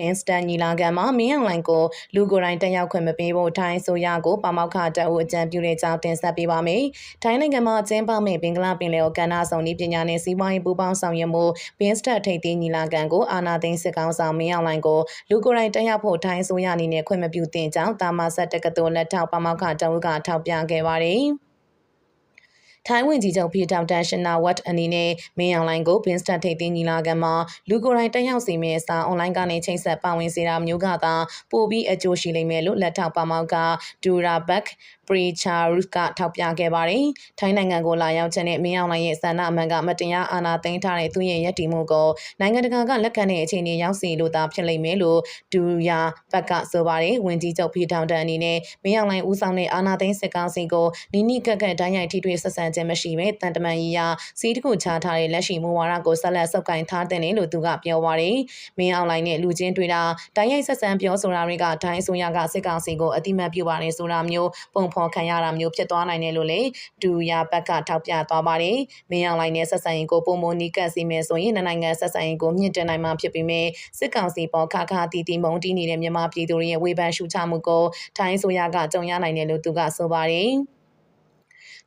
Instant ညီလာခံမှာမင်းအောင်လှိုင်ကိုလူကိုယ်တိုင်တက်ရောက်ခွင့်မပေးဖို့ထိုင်းဆိုရကိုပါမောက္ခတအုပ်အကြံပြုတဲ့ကြောင်းတင်ဆက်ပေးပါမယ်။ထိုင်းနိုင်ငံမှာကျင်းပမယ့်ဘင်္ဂလားပင်လယ်အော်ကမ်းနားဆောင်နည်းပညာနဲ့စီးပွားရေးပူးပေါင်းဆောင်ရွက်မှု Instant ထိပ်သီးညီလာခံကိုအာဏာသိမ်းစစ်ကောင်ဆောင်မင်းအောင်လှိုင်ကိုလူကိုယ်တိုင်တက်ရောက်ဖို့ထိုင်းဆိုရအနေနဲ့ခွင့်မပြုသင့်ကြောင်းတာမဆက်တက္ကသိုလ်လက်ထောက်ပါမောက္ခတအုပ်ကထောက်ပြခဲ့ပါတယ်။ထိုင်းဝန်ကြီးချုပ်ဖီထောင်တန်ရှင်နာဝတ်အနေနဲ့မင်းအောင်လှိုင်ကို Instant ထိပ်သီးညီလာခံမှာလူကိုယ်တိုင်တက်ရောက်စီမင်းစာအွန်လိုင်းကနေချိတ်ဆက်ပါဝင်စေတာမျိုးကသာပိုပြီးအကျိုးရှိလိမ့်မယ်လို့လက်ထောက်ပါမောက္ခဒူရာဘက်ပရီချာရုကထောက်ပြခဲ့ပါတယ်။ထိုင်းနိုင်ငံကိုလာရောက်ခြင်းနဲ့မင်းအောင်လှိုင်ရဲ့ဆန္ဒအမှန်ကမတရားအာဏာသိမ်းထားတဲ့သူရဲ့ရည်တည်မှုကိုနိုင်ငံတကာကလက်ခံတဲ့အခြေအနေရောက်စီလို့သာဖြစ်လိမ့်မယ်လို့ဒူရာဘက်ကဆိုပါတယ်။ဝန်ကြီးချုပ်ဖီထောင်တန်အနေနဲ့မင်းအောင်လှိုင်ဦးဆောင်တဲ့အာဏာသိမ်းစစ်ကောင်စီကိုနီးနီးကပ်ကပ်တိုင်းရိုက်ထိတွေ့ဆက်ဆံခြင်းမရှိပဲတန်တမန်ကြီးရာစီးတခုချထားတဲ့လက်ရှိမူဝါဒကိုဆက်လက်ဆုပ်ကိုင်ထားတဲ့လို့သူကပြောပါတယ်။မင်းအောင်လှိုင်နဲ့လူချင်းတွေ့တာတိုင်းရိုက်ဆက်ဆံပြောဆိုတာတွေကတိုင်းအစိုးရကစစ်ကောင်စီကိုအတိမတ်ပြုပါတယ်ဆိုတာမျိုးပုံဖော်ခံရတာမျိုးဖြစ်သွားနိုင်တယ်လို့လေဒူရာဘက်ကထောက်ပြသွားပါတယ်။မင်းအောင်လှိုင်နဲ့ဆက်ဆံရေးကိုပုံမနီးကပ်စီမယ်ဆိုရင်နိုင်ငံဆက်ဆံရေးကိုမြင့်တင်နိုင်မှာဖြစ်ပေမဲ့စစ်ကောင်စီပေါ်ခါခါတီတီမုံတီးနေတဲ့မြန်မာပြည်သူတွေရဲ့ဝေဖန်ရှုချမှုကိုထိုင်းအစိုးရကကြုံရနိုင်တယ်လို့သူကဆိုပါတယ်။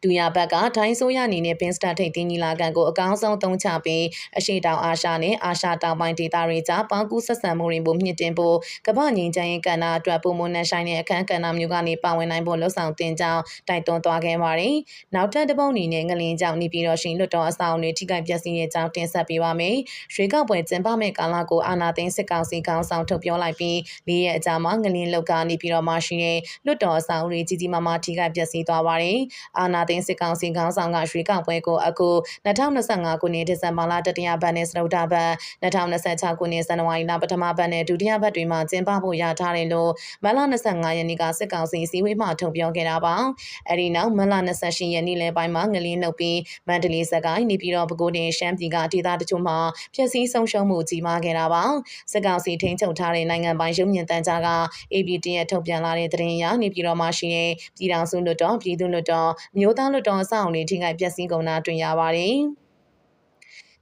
ဒူယာဘက်ကထိုင်းဆိုရအနေနဲ့ Instant ထိပ်သီးညီလာခံကိုအကောင်းဆုံးသုံးချပြီးအရှေ့တောင်အာရှနဲ့အာရှတောင်ပိုင်းဒေသတွေကြားပေါင်းကူးဆက်ဆံမှုတွေကိုမြင့်တင်ဖို့ကမ္ဘာငြိမ်းချမ်းရေးကဏ္ဍအတွက်ပုံမှန်နဲ့ဆိုင်တဲ့အခမ်းကဏ္ဍမျိုးကနေပါဝင်နိုင်ဖို့လှုံ့ဆော်တင်ကြောင်းတိုက်တွန်းသွားခဲ့ပါတယ်။နောက်ထပ်တစ်ပုဒ်အနေနဲ့ငလင်းကြောင့်နေပြည်တော်ရှိလွတ်တော်အဆောင်တွေထိခိုက်ပျက်စီးတဲ့ကြောင်းတင်ဆက်ပေးပါမယ်။ရွှေကောက်ပွဲကျင်းပမယ့်ကာလကိုအာဏာသိမ်းစစ်ကောင်စီခေါင်းဆောင်ထုတ်ပြောလိုက်ပြီး၄ရက်အကြာမှာငလင်းလောက်ကနေပြည်တော်မှာရှိတဲ့လွတ်တော်အဆောင်တွေကြီးကြီးမားမားထိခိုက်ပျက်စီးသွားပါတယ်။အာဏာသိမ်းစစ်ကောင်စီခေါင်းဆောင်ကရွှေကောက်ပွဲကိုအခု2025ခုနှစ်ဒီဇင်ဘာလတတိယပတ်နဲ့စတုတ္ထပတ်2026ခုနှစ်ဇန်နဝါရီလပထမပတ်နဲ့ဒုတိယပတ်တွေမှာကျင်းပဖို့ရထားတယ်လို့မတ်လ25ရက်နေ့ကစစ်ကောင်စီစည်းဝေးမှထုတ်ပြောခဲ့တာပါ။အဲဒီနောက်မတ်လ28ရက်နေ့လယ်ပိုင်းမှာငလင်းနှုတ်ပြီးမန္တလေးစကိုင်းနေပြည်တော်ပဲခူးနဲ့ရှမ်းပြည်ကဒေသတချို့မှာဖျက်ဆီးဆုံးရှုံးမှုကြီးမားခဲ့တာပါ။စစ်ကောင်စီထိန်းချုပ်ထားတဲ့နိုင်ငံပိုင်ရုပ်မြင်သံကြားက ABT ရဲ့ထုတ်ပြန်လာတဲ့သတင်းအရနေပြည်တော်မှာရှိတဲ့ပြည်ထောင်စုလွှတ်တော်ပြည်သူ့လွှတ်တော်မြို့သားလွှတ်တော်အဆောက်အအုံတွေထိခိုက်ပျက်စီးကုန်တာတွေ့ရပါတယ်။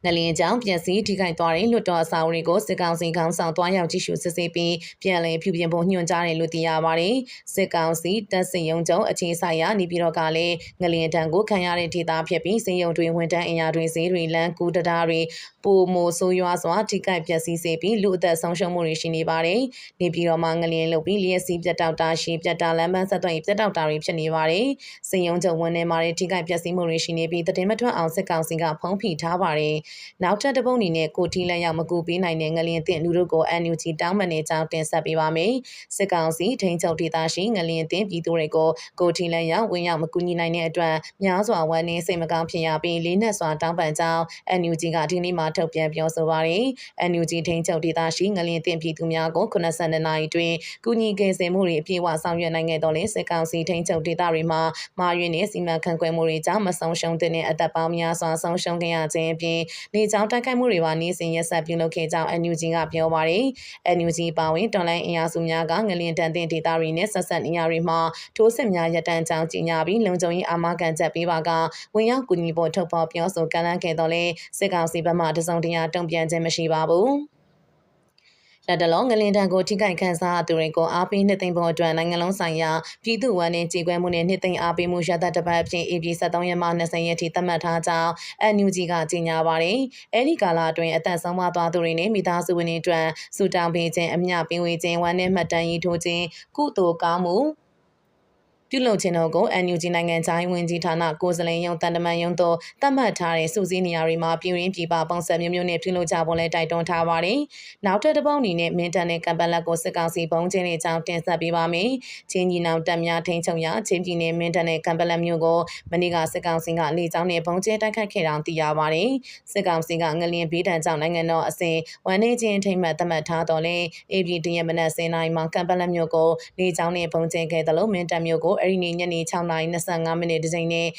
ငလင်းကြောင့်ပျက်စီးထိခိုက်သွားတဲ့လွှတ်တော်အဆောက်အအုံတွေကိုစစ်ကောင်စီခေါင်းဆောင်တွားရောက်ကြည့်ရှုစစ်ဆေးပြီးပြန်လည်ပြုပြင်ဖို့ညွှန်ကြားတယ်လို့သိရပါတယ်။စစ်ကောင်စီတပ်စင်ယုံကျုံအခြေဆိုင်ရာနေပြည်တော်ကလည်းငလင်းတန်းကိုခံရတဲ့ဒေသဖြစ်ပြီးစင်ယုံတွင်ဝန်တန်းအင်အားတွေဈေးတွေလမ်းကူးတရားတွေပိုမိုဆိုးရွားစွာထိခိုက်ပျက်စီးစေပြီးလူအသက်ဆုံးရှုံးမှုတွေရှိနေပါတယ်။နေပြည်တော်မှာငလင်းလုပ်ပြီးလျက်စီးပြတ်တောက်တာရှိပြတ်တာလမ်းပန်းဆက်သွယ်ပြတ်တောက်တာတွေဖြစ်နေပါတယ်။စင်ယုံကျုံဝန်ထဲမှာထိခိုက်ပျက်စီးမှုတွေရှိနေပြီးတည်မထွက်အောင်စစ်ကောင်စီကဖုံးဖိထားပါတယ်။နောက်ထပ်တစ်ပုဒ်အနေနဲ့ကိုထီလက်ရောက်မကူပေးနိုင်တဲ့ငလင်းတင်လူတို့ကို NUG တောင်းပန်နေကြောင်းတင်ဆက်ပေးပါမယ်။စစ်ကောင်စီထိန်းချုပ်ဒေသရှိငလင်းတင်ပြည်သူတွေကိုကိုထီလက်ရောက်ဝင်ရောက်မကူညီနိုင်တဲ့အတွက်များစွာဝမ်းနည်းစိတ်မကောင်းဖြစ်ရပြီးလေးနက်စွာတောင်းပန်ကြောင်း NUG ကဒီနေ့မှထုတ်ပြန်ပြောဆိုပါတယ်။ NUG ထိန်းချုပ်ဒေသရှိငလင်းတင်ပြည်သူများကို82နာရီတွင်ကူညီကယ်ဆယ်မှုတွေအပြည့်အဝဆောင်ရွက်နိုင်ခဲ့တော်လဲစစ်ကောင်စီထိန်းချုပ်ဒေသတွေမှာမာရွင်နဲ့စီမံခန့်ခွဲမှုတွေကြောင့်မဆုံးရှုံးတဲ့အသက်ပေါင်းများစွာဆုံးရှုံးခဲ့ရခြင်းအပြင်နေကြောင်းတိုက်ခိုက်မှုတွေပါနေစဉ်ရက်ဆက်ပြုလုပ်ခဲ့ကြောင်း NUG ကပြောပါတယ်။ NUG ပါဝင်တော်လိုင်းအင်အားစုများကငလင်းတန်တင်ဒေသတွေနဲ့ဆက်ဆက်နေရာတွေမှာထိုးစစ်များရပ်တန့်ကြောင်းကြေညာပြီးလုံခြုံရေးအာမခံချက်ပေးပါကဝင်ရောက်ကူညီဖို့ထုတ်ဖော်ပြောဆိုကန့်လန့်ခဲ့တော်လဲစစ်ကောင်စီဘက်မှတစုံတရာတုံ့ပြန်ခြင်းမရှိပါဘူး။လက်တလုံးငလင်တန်ကိုထိခိုက်ခန်းစားသူတွေကိုအားပေးနှစ်သိမ့်ဖို့အတွက်နိုင်ငံလုံးဆိုင်ရာပြည်သူ့ဝန်နဲ့ကြေကွဲမှုနဲ့နှစ်သိမ့်အားပေးမှုရသက်တစ်ပတ်အဖြစ် AP 73ရက်မှ20ရက်ထိသတ်မှတ်ထားကြောင်း NUG ကကြေညာပါတယ်။အဲဒီကာလအတွင်းအသက်ဆုံးမသွားသူတွေနဲ့မိသားစုဝင်တွေအတွက်စူတောင်းပေးခြင်းအမျှပေးဝေခြင်းဝန်နဲ့မှတ်တမ်းရေးထိုးခြင်းကုသိုလ်ကောင်းမှုပြုလုပ်ခြင်းတို့ကို NUG နိုင်ငံခြားရေးဝန်ကြီးဌာနကိုယ်စားလှယ်ရုံးတန်တမန်ရုံးတို့သတ်မှတ်ထားတဲ့စုစည်းနေရာတွေမှာပြည်ရင်းပြည်ပပုံစံမျိုးနဲ့ပြုလုပ်ကြဖို့လည်းတိုက်တွန်းထားပါတယ်။နောက်ထပ်တစ်ပုဒ်အနေနဲ့မင်းတန်နဲ့ကံပလက်ကိုစစ်ကောင်စီပုံချင်းတွေကြောင်းတင်ဆက်ပေးပါမယ်။ချင်းကြီးနောင်တပ်များထိန်းချုပ်ရာချင်းပြည်နယ်မင်းတန်နဲ့ကံပလက်မျိုးကိုမနေ့ကစစ်ကောင်စီကလေကြောင်းနဲ့ပုံချင်းတိုက်ခတ်ခဲ့တာသိရပါတယ်။စစ်ကောင်စီကငလင်ဘေးဒဏ်ကြောင့်နိုင်ငံတော်အစဉ်ဝန်နေချင်းထိမ့်မှတ်သတ်မှတ်ထားတော်လဲ APT ရဲ့မနက်10:00နာရီမှာကံပလက်မျိုးကိုလေကြောင်းနဲ့ပုံချင်းခဲ့တယ်လို့မင်းတန်မျိုးကိုအဲ့ဒီနေ့ညနေ6:25မိနစ်တစ်ချိန်နဲ့ည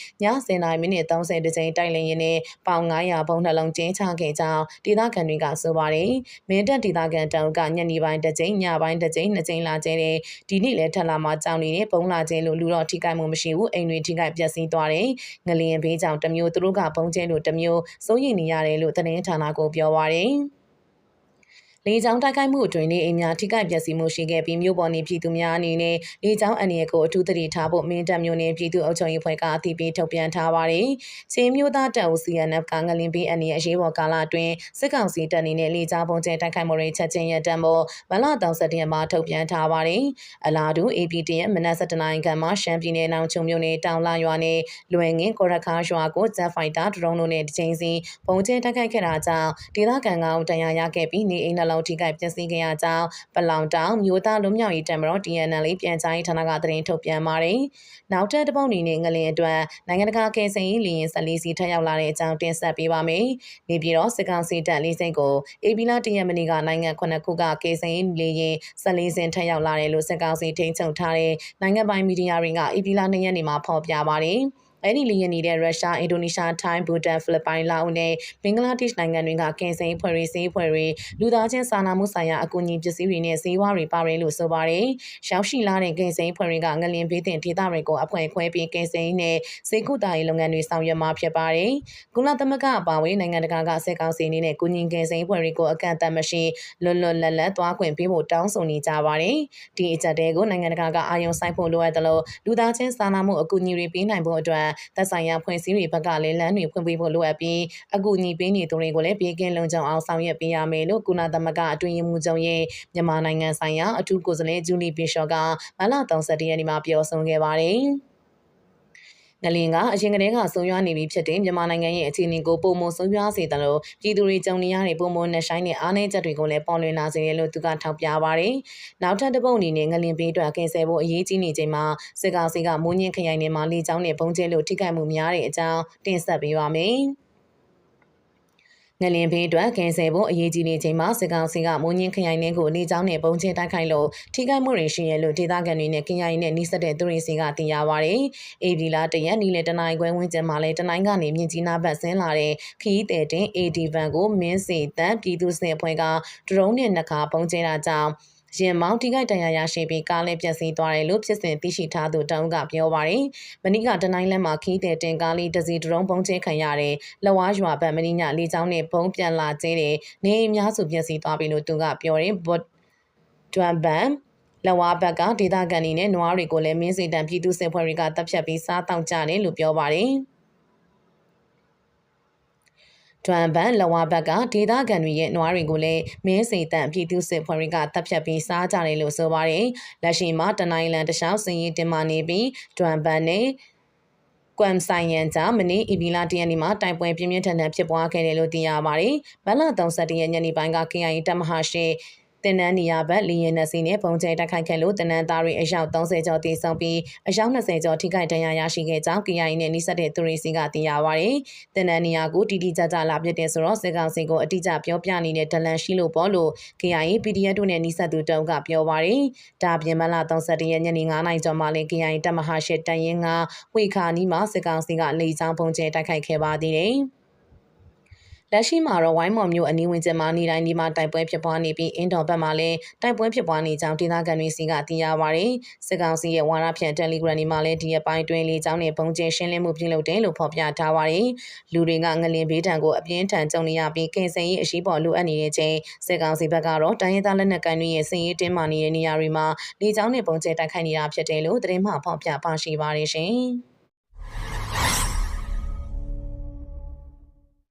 10:30မိနစ်30တစ်ချိန်တိုက်လင်းရင်းနဲ့ပေါင်900ဘုံနှလုံးကျင်းချခဲ့ကြောင်းဒေသခံတွေကဆိုပါတယ်။မင်းတပ်ဒေသခံတောင်ကညနေပိုင်းတစ်ချိန်ညပိုင်းတစ်ချိန်နှစ်ချိန်လာကျဲတဲ့ဒီနေ့လည်းထပ်လာမှကြောင်နေတဲ့ဘုံလာကျဲလို့လူတော့ထိခိုက်မှုမရှိဘူးအိမ်တွေထိခိုက်ပျက်စီးသွားတယ်။ငလျင်ဘေးကြောင့်တစ်မျိုးသူတို့ကဘုံကျဲလို့တစ်မျိုးစိုးရိမ်နေရတယ်လို့သတင်းဌာနကိုပြောပါတယ်။ လေကြောင်းတိုက်ခိုက်မှုအတွင်းနေအိမ်များထိခိုက်ပျက်စီးမှုရှိခဲ့ပြီးမြို့ပေါ်နေပြည်သူများအနေနဲ့လေကြောင်းအန္တရာယ်ကိုအထူးသတိထားဖို့မင်းတပ်မြို့နယ်ပြည်သူ့အုပ်ချုပ်ရေးဖွဲ့ကအသိပေးထုတ်ပြန်ထားပါတယ်။ချင်းမျိုးသားတပ်ဦး CNF ကငလင်ပေးအန္တရာယ်အရေးပေါ်ကာလအတွင်းစစ်ကောင်စီတပ်အနေနဲ့လေကြောင်းပုံကျဲတိုက်ခိုက်မှုတွေချက်ချင်းရပ်တန့်ဖို့မလ31ရက်မှာထုတ်ပြန်ထားပါတယ်။အလားတူ APT ရဲ့မနက်7:00နာရီခန့်မှာရှမ်းပြည်နယ်နောင်ချုံမြို့နယ်တောင်လာရွာနယ်လွယ်ငင်းကော်ရခါရွာကိုဂျက်ဖိုက်တာဒရုန်းတို့နဲ့တစ်ချိန်စီပုံကျဲတိုက်ခိုက်ခဲ့တာကြောင့်ဒေသခံ9ဦးဒဏ်ရာရခဲ့ပြီးနေအိမ်နှလုံးထိခိုက်ပျက်စီးခဲ့ရကြောင်းပလောင်တောင်မြို့သားလူမျိုးရေးတမတော် TNL ပြန်ကြားရေးဌာနကသတင်းထုတ်ပြန်ပါတယ်။နောက်ထပ်တစ်ပုတ်အနေနဲ့ငလင်အတွက်နိုင်ငံတကာကယ်ဆယ်ရေးလေယာဉ်14စီးထပ်ရောက်လာတဲ့အကြောင်းတင်ဆက်ပေးပါမယ်။နေပြည်တော်စစ်ကောင်စီတပ်လေးစိတ်ကိုအေပီလာ1ရက်မနေ့ကနိုင်ငံ9ခုကကယ်ဆယ်ရေးလေယာဉ်14စင်းထပ်ရောက်လာတယ်လို့စစ်ကောင်စီထိန်းချုပ်ထားတဲ့နိုင်ငံပိုင်မီဒီယာတွေကအေပီလာ2ရက်နေ့မှာဖော်ပြပါတယ်။အဲ့ဒီလျင်နေတဲ့ရုရှားအင်ဒိုနီးရှားထိုင်းဘူတန်ဖိလစ်ပိုင်လာအိုနဲ့ဘင်္ဂလားဒေ့ရှ်နိုင်ငံတွေကကင်ဆယ်ဖွဲ့တွေဆေးဖွဲ့တွေလူသားချင်းစာနာမှုဆိုင်ရာအကူအညီပစ္စည်းတွေနဲ့ဆေးဝါးတွေပါတယ်လို့ဆိုပါတယ်။ရောက်ရှိလာတဲ့ကင်ဆယ်ဖွဲ့တွေကငလင်ဘေးတင်ဒေသတွေကိုအဖွဲ့ခွဲပြီးကင်ဆယ်နဲ့စေကုတာရေးလုပ်ငန်းတွေဆောင်ရွက်မှာဖြစ်ပါတယ်။ကုလသမဂ္ဂအပါအဝင်နိုင်ငံတကာကစစ်ကောင်စီအနေနဲ့ကုညီကင်ဆယ်ဖွဲ့တွေကိုအကန့်အသတ်မရှိလွတ်လွတ်လပ်လပ်သွားခွင့်ပေးဖို့တောင်းဆိုနေကြပါတယ်။ဒီအကြက်တဲကိုနိုင်ငံတကာကအာရုံစိုက်ဖို့လိုအပ်တယ်လို့လူသားချင်းစာနာမှုအကူအညီတွေပေးနိုင်ဖို့အတွက်သက်ဆိုင်ရာဖွဲ့စည်းတွေဘက်ကလည်းလမ်းတွေဖွင့်ပေးဖို့လိုအပ်ပြီးအကူအညီပေးနေသူတွေကိုလည်းပြည်ကင်းလုံခြုံအောင်ဆောင်ရွက်ပေးရမယ်လို့ကုလသမဂ္ဂအတွင်းရေးမှူးချုပ်ရဲ့မြန်မာနိုင်ငံဆိုင်ရာအထူးကိုယ်စားလှယ်ဂျူလီဘီရှော့ကမလ31ရက်နေ့မှာပြောဆိုခဲ့ပါတယ်။ငလင်ကအရင်ကတည်းကဆိုးရွားနေပြီဖြစ်တဲ့မြန်မာနိုင်ငံရဲ့အခြေအနေကိုပုံမဆိုးရွားစေတယ်လို့ပြည်သူတွေကြုံနေရတဲ့ပုံမနဲ့ဆိုင်တဲ့အားနည်းချက်တွေကိုလည်းပေါ်လွင်လာစေတယ်လို့သူကထောက်ပြပါတယ်။နောက်ထပ်တစ်ပုတ်အနေနဲ့ငလင်ဘေးအတွက်ကင်ဆယ်ဖို့အရေးကြီးနေချိန်မှာစစ်ကောင်စီကမိုးညင်းခရိုင်နယ်မှာလေကြောင်းနဲ့ပုံကျဲလို့ထိခိုက်မှုများတဲ့အကြောင်းတင်ဆက်ပေးပါမယ်။ငလင်ဘေးအတွက်ကင်ဆယ်ဖို့အရေးကြီးနေချိန်မှာစစ်ကောင်စီကမိုးညင်းခရိုင်နယ်ကိုလေကြောင်းနဲ့ပုံကျဲတိုက်ခိုက်လို့ထိခိုက်မှုတွေရှိရလို့ဒေသခံတွေနဲ့ခရိုင်နဲ့နှိစက်တဲ့သူတွေစီကသိရပါတယ်။အေဒီလာတရက်နီလေတနိုင်ခွဲဝင်းကျင်မှာလည်းတနိုင်ကနေမြင့်ကြီးနားဘက်ဆင်းလာတဲ့ခီးတဲ့တင် AD ဗန်ကိုမင်းစီတန်းပြည်သူစစ်အဖွဲ့ကဒရုန်းနဲ့နှစ်ခါပုံကျဲတာကြောင့်ရင်မောင်းထိခိုက်ဒဏ်ရာရရှိပြီးကားလည်းပျက်စီးသွားတယ်လို့ဖြစ်စဉ်သိရှိထားသူတောင်းကပြောပါတယ်။မနီကတနိုင်းလမ်းမှာခီးတဲ့တင်ကားလေးတစ်စီးဒရုန်းပုံကျဲခံရတယ်။လဝါရွာဘက်မနီညလေးချောင်းနဲ့ဘုံပြန်လာကျဲတယ်။နေအများစုပျက်စီးသွားပြီလို့သူကပြောတယ်။ဘတ်ဒွမ်ဘန်လဝါဘက်ကဒေသခံတွေနဲ့နွားတွေကိုလည်းမင်းစီတန်ပြည်သူစစ်ဖွဲ့တွေကတပ်ဖြတ်ပြီးစားတောက်ကြတယ်လို့ပြောပါတယ်။တွမ်ဘန်လဝါဘက်ကဒေသခံတွေရဲ့နွားတွေကိုလည်းမင်းစိတန်ပြည်သူစစ်ဖွဲ့တွေကတပ်ဖြတ်ပြီးစားကြတယ်လို့ဆိုပါတယ်။လက်ရှိမှာတနိုင်းလန်တခြားစည်ရင်တင်မာနေပြီးတွမ်ဘန်နဲ့ကွမ်ဆိုင်ယန်ကြမနေ့အီဘီလာတရနေ့မှာတိုက်ပွဲပြင်းပြင်းထန်ထန်ဖြစ်ပွားခဲ့တယ်လို့သိရပါတယ်။မလ31ရက်ညနေပိုင်းက KIA တပ်မဟာရှိတင်နန်းနေရာဘက်လေယာဉ်နှစီနဲ့ပုံကျဲတိုက်ခိုက်ခဲ့လို့တင်နန်းသားတွေအယောက်30ကျော်တေဆုံးပြီးအယောက်20ကျော်ထိခိုက်ဒဏ်ရာရရှိခဲ့ကြောင်း KIA နဲ့နှိစက်တဲ့သူတွေစီကသိရပါတယ်။တင်နန်းနေရာကိုတီတီကြကြလာပြတဲ့ဆိုတော့စစ်ကောင်စီကိုအတိအကျပြောပြနေတဲ့ဒလန်ရှိလို့ပေါ့လို့ KIA PDF တို့နဲ့နှိစက်သူတုံးကပြောပါတယ်။ဒါပြင်မလ31ရက်ညနေ9:00နာရီကျော်မှာလည်း KIA တပ်မဟာရှိတန်ရင်ကဝေခါနီးမှာစစ်ကောင်စီကလေကြောင်းပုံကျဲတိုက်ခိုက်ခဲ့ပါသေးတယ်။လက်ရှိမှာတော့ဝိုင်းမော်မြို့အနီးဝန်းကျင်မှာနေတိုင်းဒီမှာတိုက်ပွဲဖြစ်ပွားနေပြီးအင်းတော်ဘက်မှာလည်းတိုက်ပွဲဖြစ်ပွားနေကြောင်းဒေသခံတွေစီကသိရပါတယ်။စစ်ကောင်စီရဲ့ဝါရဖြန့် Telegram တွေမှာလည်းဒီအပိုင်းတွင်လေကြောင်းနဲ့ပုံကျဲရှင်းလင်းမှုပြုလုပ်တယ်လို့ဖော်ပြထားပါတယ်။လူတွေကငလင်ဘေးထံကိုအပြင်းထန်ကြုံနေရပြီးကင်ဆယ်ရေးအရှိပေါ်လိုအပ်နေတဲ့ချိန်စစ်ကောင်စီဘက်ကတော့တိုင်းရင်းသားလက်နက်ကိုင်တွေရဲ့စစ်ရေးတင်းမာနေတဲ့နေရာတွေမှာလေကြောင်းနဲ့ပုံကျဲတိုက်ခိုက်နေတာဖြစ်တယ်လို့သတင်းမှဖော်ပြပါရှိပါတယ်ရှင်။